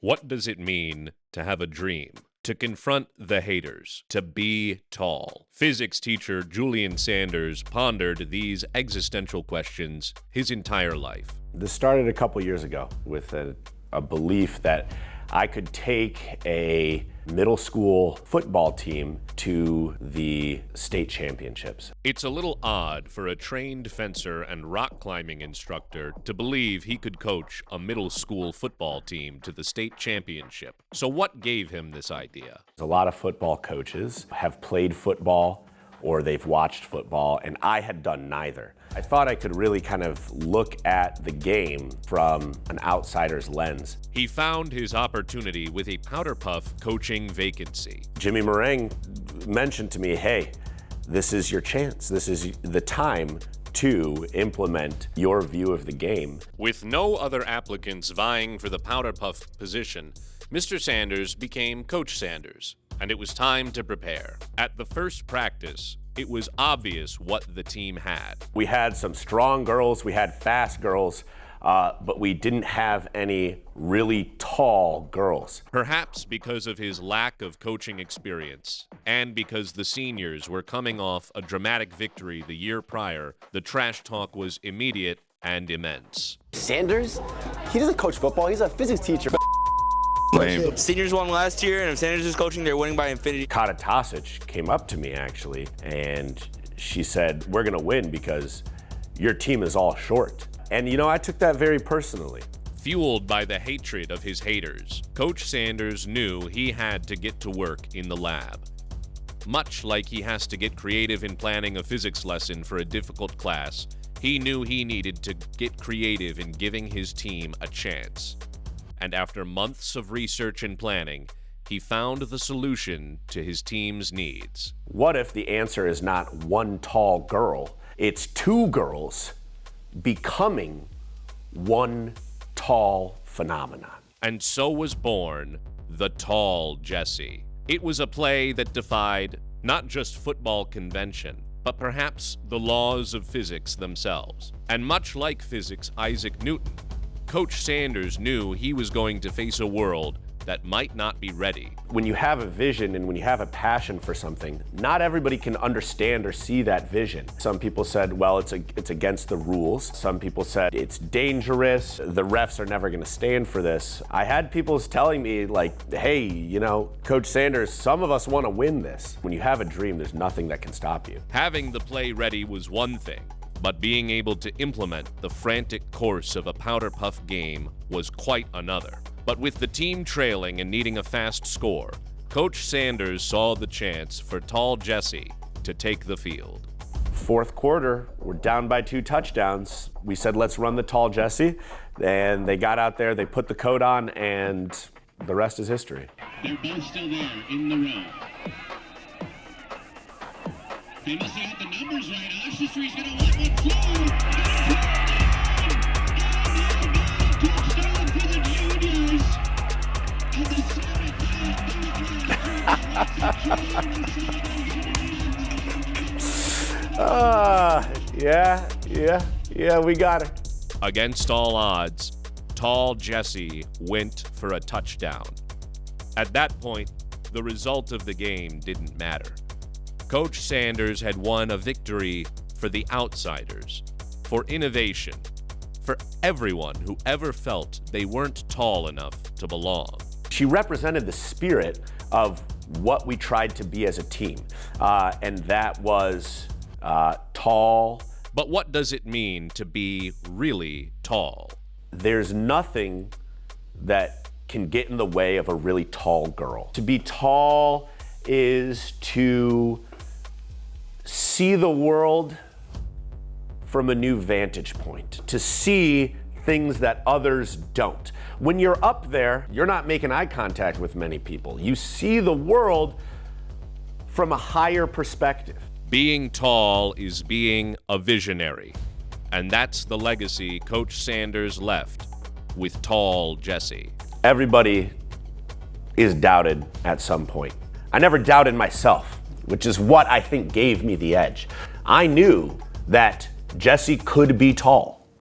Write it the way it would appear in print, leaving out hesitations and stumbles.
What does it mean to have a dream? To confront the haters, to be tall. Physics teacher Julian Sanders pondered these existential questions his entire life. This started a couple years ago with a belief that I could take a middle school football team to the state championships. It's a little odd for a trained fencer and rock climbing instructor to believe he could coach a middle school football team to the state championship. So what gave him this idea? A lot of football coaches have played football or they've watched football, and I had done neither. I thought I could really kind of look at the game from an outsider's lens. He found his opportunity with a powder puff coaching vacancy. Jimmy Meringue mentioned to me, hey, this is your chance. This is the time to implement your view of the game. With no other applicants vying for the powder puff position, Mr. Sanders became Coach Sanders, and it was time to prepare. At the first practice, it was obvious what the team had. We had some strong girls, we had fast girls, but we didn't have any really tall girls. Perhaps because of his lack of coaching experience, and because the seniors were coming off a dramatic victory the year prior, the trash talk was immediate and immense. Sanders? He doesn't coach football, he's a physics teacher. Lame. Seniors won last year, and if Sanders is coaching, they're winning by infinity. Kata Tasic came up to me actually, and she said, we're gonna win because your team is all short. And you know, I took that very personally. Fueled by the hatred of his haters, Coach Sanders knew he had to get to work in the lab. Much like he has to get creative in planning a physics lesson for a difficult class, he knew he needed to get creative in giving his team a chance. And after months of research and planning, he found the solution to his team's needs. What if the answer is not one tall girl, it's two girls becoming one tall phenomenon? And so was born the Tall Jessie. It was a play that defied not just football convention, but perhaps the laws of physics themselves. And much like physics Isaac Newton, Coach Sanders knew he was going to face a world that might not be ready. When you have a vision and when you have a passion for something, not everybody can understand or see that vision. Some people said, well, it's against the rules. Some people said it's dangerous. The refs are never gonna stand for this. I had people telling me like, hey, you know, Coach Sanders, some of us wanna win this. When you have a dream, there's nothing that can stop you. Having the play ready was one thing, but being able to implement the frantic course of a powder puff game was quite another. But with the team trailing and needing a fast score, Coach Sanders saw the chance for Tall Jessie to take the field. Fourth quarter, we're down by 2 touchdowns. We said, let's run the Tall Jessie. And they got out there, they put the coat on, and the rest is history. They're both still there in the row. They must have had the numbers right. Ashley's going to let one touchdown for the juniors. And the yeah, we got it. Against all odds, Tall Jessie went for a touchdown. At that point, the result of the game didn't matter. Coach Sanders had won a victory for the outsiders, for innovation, for everyone who ever felt they weren't tall enough to belong. She represented the spirit of what we tried to be as a team, and that was tall. But what does it mean to be really tall? There's nothing that can get in the way of a really tall girl. To be tall is to see the world from a new vantage point, to see things that others don't. When you're up there, you're not making eye contact with many people. You see the world from a higher perspective. Being tall is being a visionary, and that's the legacy Coach Sanders left with Tall Jessie. Everybody is doubted at some point. I never doubted myself, which is what I think gave me the edge. I knew that Jessie could be tall.